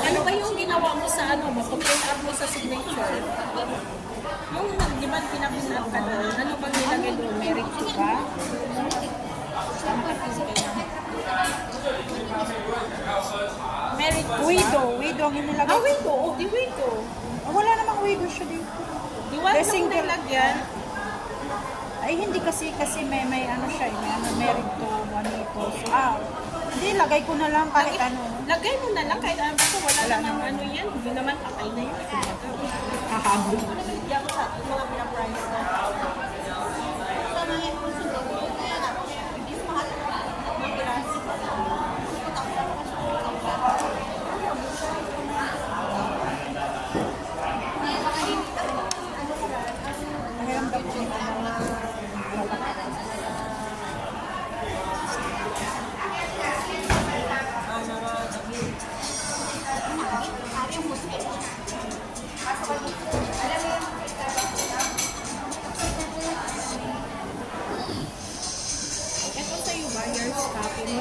Ano ba yung ginawa mo sa ano mo? Pag-print out mo sa signature? Yung di ba pinapin out ka doon? Ano bang nilagay doon? Merit to ba? Merit to Widow ang inilagay. Ah, widow. Oh, di widow. Wala namang widow siya dito. Di wala namang nilagyan. Ay, hindi kasi may ano siya, may ano, merit to, manito. Hindi, lagay ko na lang kahit ano. Lagay mo na lang kahit ano, kasi wala namang ano yan. Hindi naman patay na yun. Hahabol. Yan sa mga pinaprice na.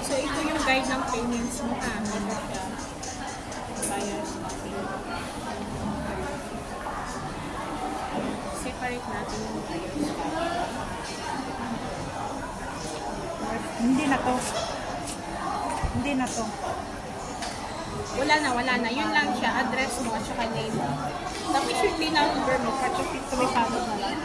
So, ito yung guide ng payments mo. Ito siya. Buyer's copy. Separate natin yung buyer's copy. Hindi na to. Hindi na to. Wala na. Yun lang siya. Address mo at saka name. Tapos yung din number mo. Kasi ito may pagod na lang.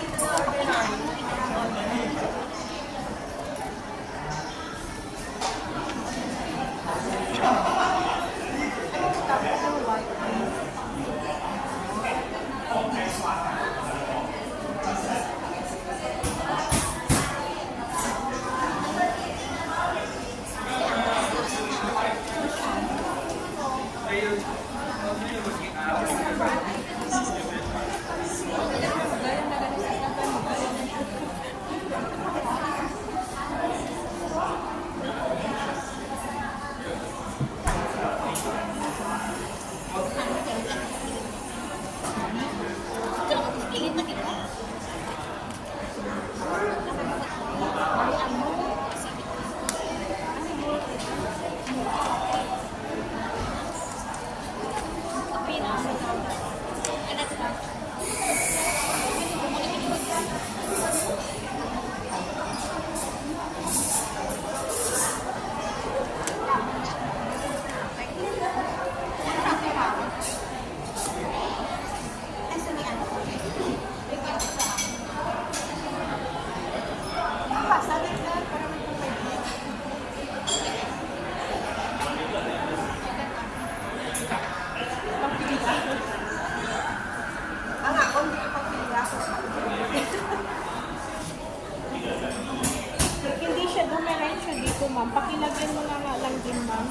Hindi siya dumiretso dito, ma'am. Pakilagyan mo na lang din, ma'am.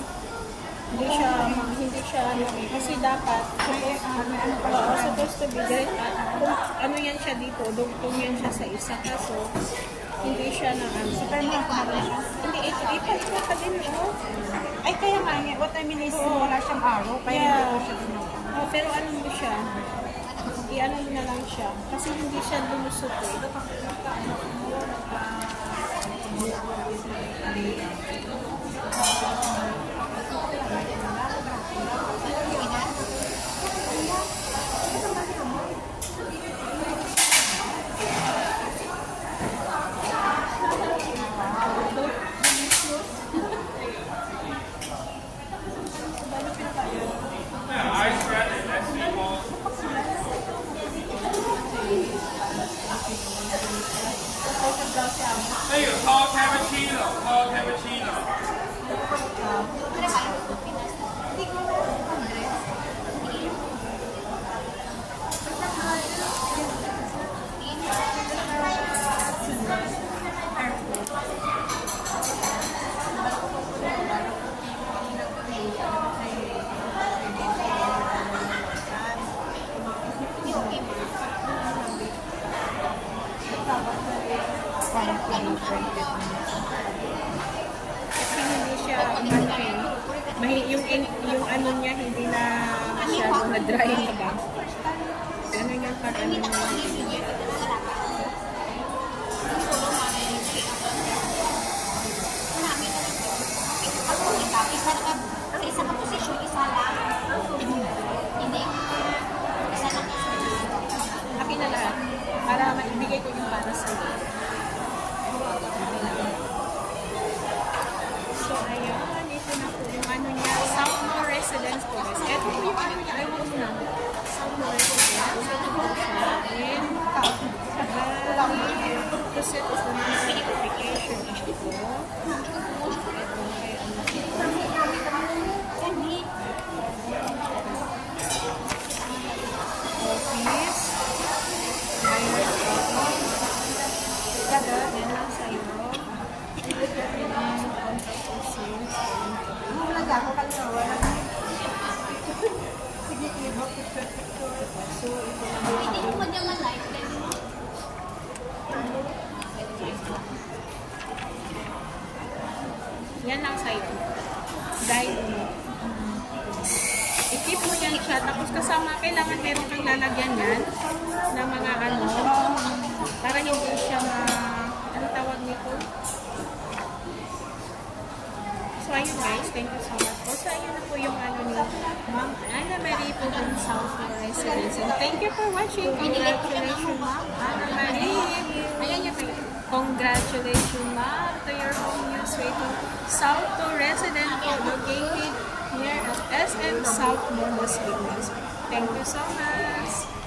Hindi siya kasi dapat supposed to be direct. Kung ano yan siya dito, dugtong yan siya sa isa, kaso hindi siya na ano. Hindi, ipag pa din mo. Ay, kaya nga, what I mean is, wala siyang araw, kaya hindi ko siya ginawa. Oh, pero ano mo siya? I-ano mo na lang siya. Kasi hindi siya lumusot eh. Hey, tall cappuccino, tall cappuccino. Kasi hindi siya yung ano niya hindi na masyado na dry na ba? Ganun yung pag ano niya. Isa ka posisyon, isa lang. dahil i-keep mo yan siya. Tapos kasama, kailangan meron kang lalagyan yan ng mga ano, para hindi siya ano tawag nito? So, ayun guys, thank you so much po. So, ayun na po yung ano ni Ma'am Ana Marie po ng South Residence. And thank you for watching. Congratulations, Ma'am Ana Marie. Ayan yung congratulations, Ma'am, to your home news way to South Residence po, located near at SM South Monas, Philippines. Thank you so much.